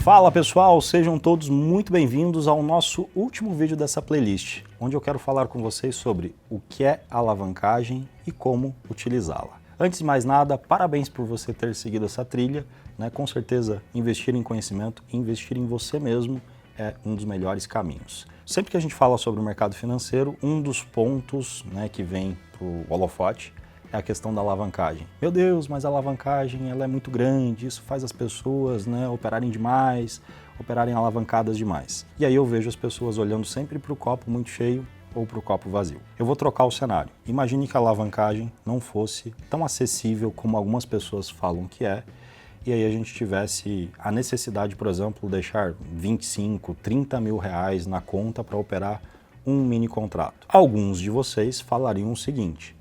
Fala pessoal, sejam todos muito bem-vindos ao nosso último vídeo dessa playlist, onde eu quero falar com vocês sobre o que é alavancagem e como utilizá-la. Antes de mais nada, parabéns por você ter seguido essa trilha, né? Com certeza investir em conhecimento, investir em você mesmo é um dos melhores caminhos. Sempre que a gente fala sobre o mercado financeiro, um dos pontos, né, que vem para o holofote é a questão da alavancagem. Meu Deus, mas a alavancagem ela é muito grande, isso faz as pessoas, né, operarem demais, operarem alavancadas demais. E aí eu vejo as pessoas olhando sempre para o copo muito cheio ou para o copo vazio. Eu vou trocar o cenário. Imagine que a alavancagem não fosse tão acessível como algumas pessoas falam que é, e aí a gente tivesse a necessidade, por exemplo, de deixar 25, 30 mil reais na conta para operar um mini contrato. Alguns de vocês falariam o seguinte: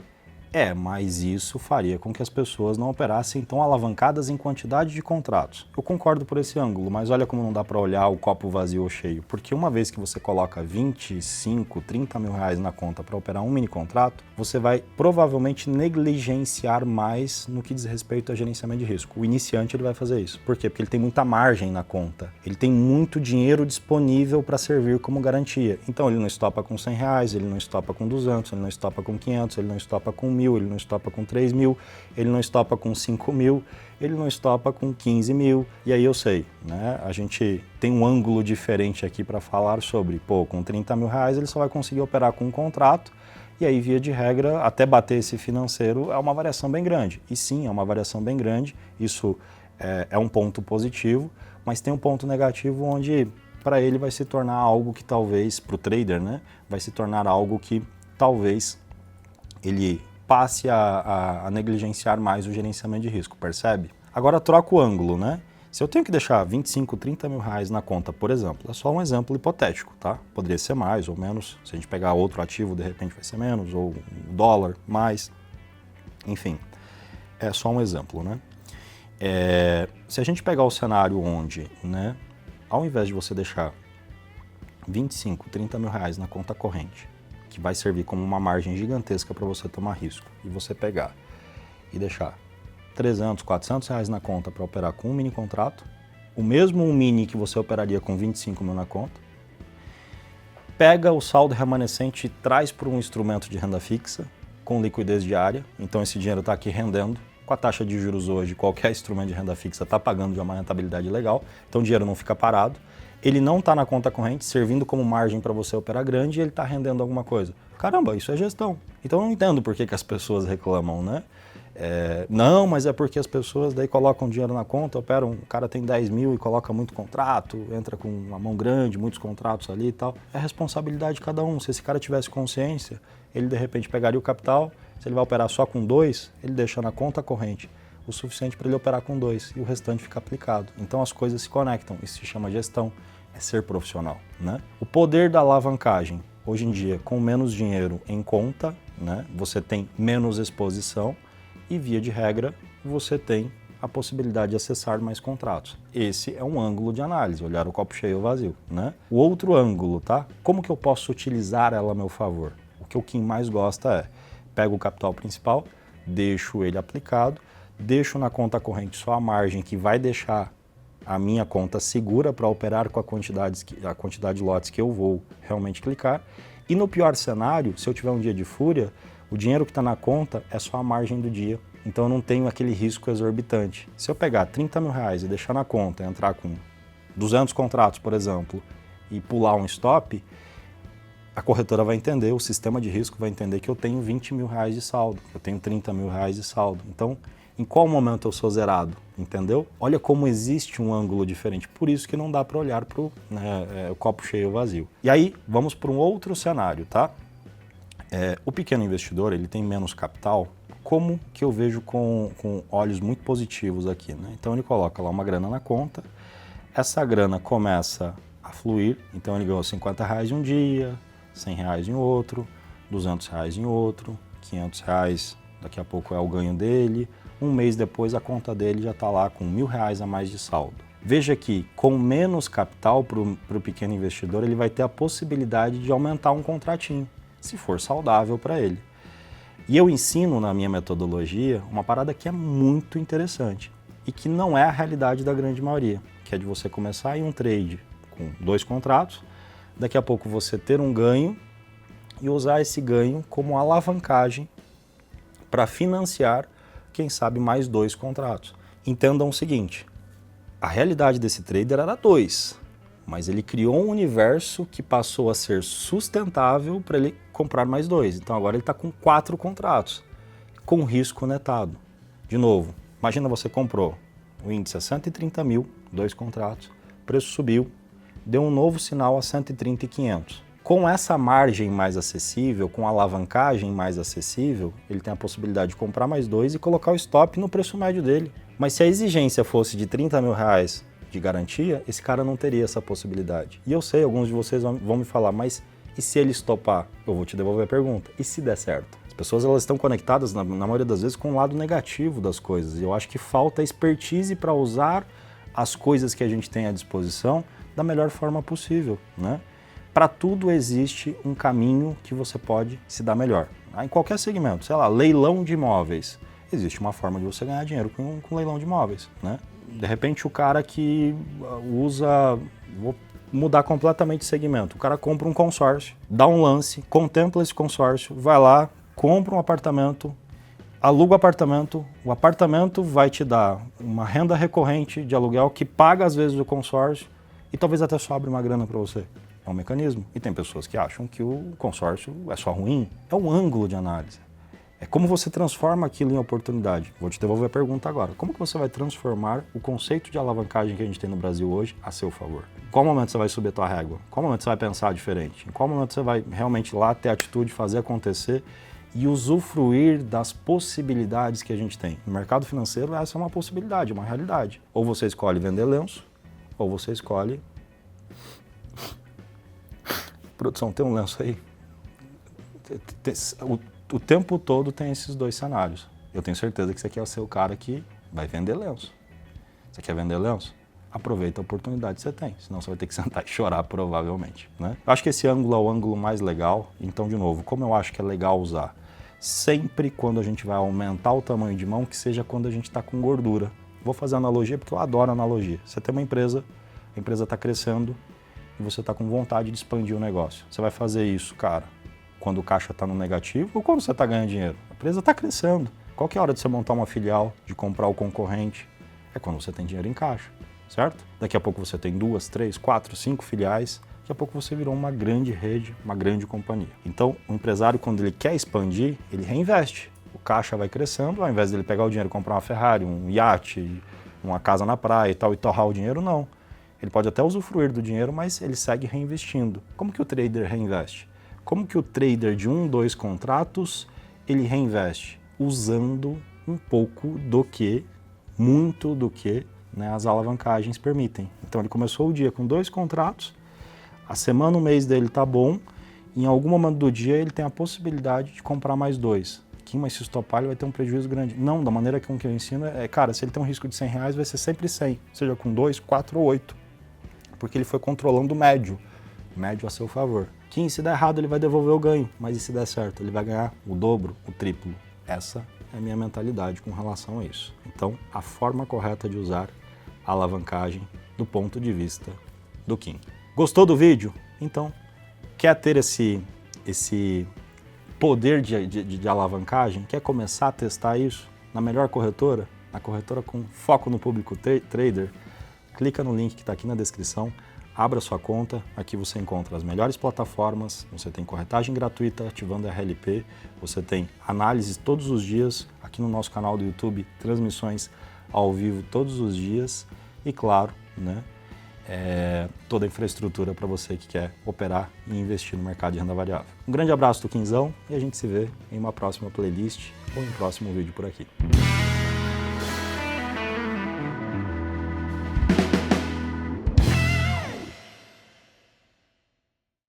mas isso faria com que as pessoas não operassem tão alavancadas em quantidade de contratos. Eu concordo por esse ângulo, mas olha como não dá para olhar o copo vazio ou cheio, porque uma vez que você coloca 25, 30 mil reais na conta para operar um mini contrato, você vai provavelmente negligenciar mais no que diz respeito a gerenciamento de risco. O iniciante ele vai fazer isso. Por quê? Porque ele tem muita margem na conta, ele tem muito dinheiro disponível para servir como garantia. Então ele não estopa com 100 reais, ele não estopa com 200, ele não estopa com 500, ele não estopa com 1.000, ele não estopa com 3 mil, ele não estopa com 5 mil, ele não estopa com 15 mil. E aí eu sei, né? A gente tem um ângulo diferente aqui para falar sobre, com 30 mil reais ele só vai conseguir operar com um contrato, e aí via de regra, até bater esse financeiro é uma variação bem grande. E sim, é uma variação bem grande, isso é um ponto positivo, mas tem um ponto negativo onde para ele vai se tornar algo que talvez, para o trader, né? Vai se tornar algo que talvez ele passe a negligenciar mais o gerenciamento de risco, percebe? Agora troca o ângulo, né? Se eu tenho que deixar 25, 30 mil reais na conta, por exemplo, é só um exemplo hipotético, tá? Poderia ser mais ou menos, se a gente pegar outro ativo, de repente vai ser menos, ou o dólar, mais, enfim, é só um exemplo, né? Se a gente pegar o cenário onde, né, ao invés de você deixar 25, 30 mil reais na conta corrente, que vai servir como uma margem gigantesca para você tomar risco, e você pegar e deixar 300, 400 reais na conta para operar com um mini contrato, o mesmo um mini que você operaria com 25 mil na conta, pega o saldo remanescente e traz para um instrumento de renda fixa com liquidez diária, então esse dinheiro está aqui rendendo, com a taxa de juros hoje, qualquer instrumento de renda fixa está pagando de uma rentabilidade legal, então o dinheiro não fica parado. Ele não está na conta corrente, servindo como margem para você operar grande, e ele está rendendo alguma coisa. Caramba, isso é gestão. Então eu não entendo por que as pessoas reclamam, né? Não, mas é porque as pessoas daí colocam dinheiro na conta, operam, o cara tem 10 mil e coloca muito contrato, entra com uma mão grande, muitos contratos ali e tal. É responsabilidade de cada um. Se esse cara tivesse consciência, ele de repente pegaria o capital, se ele vai operar só com 2, ele deixa na conta corrente o suficiente para ele operar com 2 e o restante fica aplicado. Então as coisas se conectam, isso se chama gestão, é ser profissional, né? O poder da alavancagem, hoje em dia, com menos dinheiro em conta, né, você tem menos exposição e, via de regra, você tem a possibilidade de acessar mais contratos. Esse é um ângulo de análise, olhar o copo cheio ou vazio, né? O outro ângulo, tá? Como que eu posso utilizar ela a meu favor? O que o Kim mais gosta é, pego o capital principal, deixo ele aplicado, deixo na conta corrente só a margem que vai deixar a minha conta segura para operar com a quantidade de lotes que eu vou realmente clicar. E no pior cenário, se eu tiver um dia de fúria, o dinheiro que está na conta é só a margem do dia. Então eu não tenho aquele risco exorbitante. Se eu pegar 30 mil reais e deixar na conta, entrar com 200 contratos, por exemplo, e pular um stop, a corretora vai entender, o sistema de risco vai entender que eu tenho 20 mil reais de saldo, que eu tenho 30 mil reais de saldo. Então, em qual momento eu sou zerado, entendeu? Olha como existe um ângulo diferente, por isso que não dá para olhar para o copo cheio ou vazio. E aí, vamos para um outro cenário, tá? O pequeno investidor, ele tem menos capital, como que eu vejo com olhos muito positivos aqui, né? Então ele coloca lá uma grana na conta, essa grana começa a fluir, então ele ganhou 50 reais em um dia, 100 reais em outro, 200 reais em outro, 500 reais daqui a pouco é o ganho dele, um mês depois a conta dele já está lá com 1.000 reais a mais de saldo. Veja que com menos capital para o pequeno investidor, ele vai ter a possibilidade de aumentar um contratinho, se for saudável para ele. E eu ensino na minha metodologia uma parada que é muito interessante e que não é a realidade da grande maioria, que é de você começar em um trade com 2 contratos, daqui a pouco você ter um ganho e usar esse ganho como alavancagem para financiar, quem sabe, mais 2 contratos. Entendam o seguinte, a realidade desse trader era 2, mas ele criou um universo que passou a ser sustentável para ele comprar mais 2. Então agora ele está com 4 contratos, com risco netado. De novo, imagina você comprou o índice a 130 mil, 2 contratos, o preço subiu, deu um novo sinal a 130.500. Com essa margem mais acessível, com a alavancagem mais acessível, ele tem a possibilidade de comprar mais 2 e colocar o stop no preço médio dele. Mas se a exigência fosse de 30 mil reais de garantia, esse cara não teria essa possibilidade. E eu sei, alguns de vocês vão me falar, mas e se ele estopar? Eu vou te devolver a pergunta. E se der certo? As pessoas elas estão conectadas, na maioria das vezes, com o lado negativo das coisas. E eu acho que falta expertise para usar as coisas que a gente tem à disposição da melhor forma possível, né? Para tudo existe um caminho que você pode se dar melhor. Em qualquer segmento, sei lá, leilão de imóveis. Existe uma forma de você ganhar dinheiro com leilão de imóveis, né? De repente o cara que usa, vou mudar completamente de segmento, o cara compra um consórcio, dá um lance, contempla esse consórcio, vai lá, compra um apartamento, aluga o apartamento vai te dar uma renda recorrente de aluguel que paga às vezes o consórcio e talvez até sobre uma grana para você. É um mecanismo. E tem pessoas que acham que o consórcio é só ruim. É um ângulo de análise. É como você transforma aquilo em oportunidade. Vou te devolver a pergunta agora. Como que você vai transformar o conceito de alavancagem que a gente tem no Brasil hoje a seu favor? Em qual momento você vai subir a tua régua? Em qual momento você vai pensar diferente? Em qual momento você vai realmente lá ter atitude, fazer acontecer e usufruir das possibilidades que a gente tem? No mercado financeiro, essa é uma possibilidade, uma realidade. Ou você escolhe vender lenço, ou você escolhe... Produção, tem um lenço aí? O tempo todo tem esses 2 cenários. Eu tenho certeza que você quer ser o cara que vai vender lenço. Você quer vender lenço? Aproveita a oportunidade que você tem, senão você vai ter que sentar e chorar provavelmente, né? Eu acho que esse ângulo é o ângulo mais legal. Então, de novo, como eu acho que é legal usar? Sempre quando a gente vai aumentar o tamanho de mão, que seja quando a gente está com gordura. Vou fazer analogia porque eu adoro analogia. Você tem uma empresa, a empresa está crescendo, e você está com vontade de expandir o negócio. Você vai fazer isso, cara, quando o caixa está no negativo ou quando você está ganhando dinheiro? A empresa está crescendo. Qual que é a hora de você montar uma filial, de comprar o concorrente? É quando você tem dinheiro em caixa, certo? Daqui a pouco você tem 2, 3, 4, 5 filiais, daqui a pouco você virou uma grande rede, uma grande companhia. Então, o empresário, quando ele quer expandir, ele reinveste. O caixa vai crescendo, ao invés dele pegar o dinheiro e comprar uma Ferrari, um iate, uma casa na praia e tal, e torrar o dinheiro, não. Ele pode até usufruir do dinheiro, mas ele segue reinvestindo. Como que o trader reinveste? Como que o trader de 1, 2 contratos, ele reinveste? Usando um pouco do que, muito do que, né, as alavancagens permitem. Então ele começou o dia com 2 contratos, a semana, o mês dele tá bom, e em algum momento do dia ele tem a possibilidade de comprar mais 2. Mas se estopar ele vai ter um prejuízo grande. Não, da maneira que eu ensino cara, se ele tem um risco de 100 reais, vai ser sempre 100, seja com 2, 4 ou 8. Porque ele foi controlando o médio a seu favor. Que se der errado ele vai devolver o ganho, mas e se der certo? Ele vai ganhar o dobro, o triplo. Essa é a minha mentalidade com relação a isso. Então, a forma correta de usar a alavancagem do ponto de vista do Kim. Gostou do vídeo? Então, quer ter esse poder de alavancagem? Quer começar a testar isso na melhor corretora? Na corretora com foco no público trader? Clica no link que está aqui na descrição, abra sua conta, aqui você encontra as melhores plataformas, você tem corretagem gratuita ativando a RLP, você tem análises todos os dias, aqui no nosso canal do YouTube, transmissões ao vivo todos os dias e claro, né, toda a infraestrutura para você que quer operar e investir no mercado de renda variável. Um grande abraço do Quinzão e a gente se vê em uma próxima playlist ou em um próximo vídeo por aqui.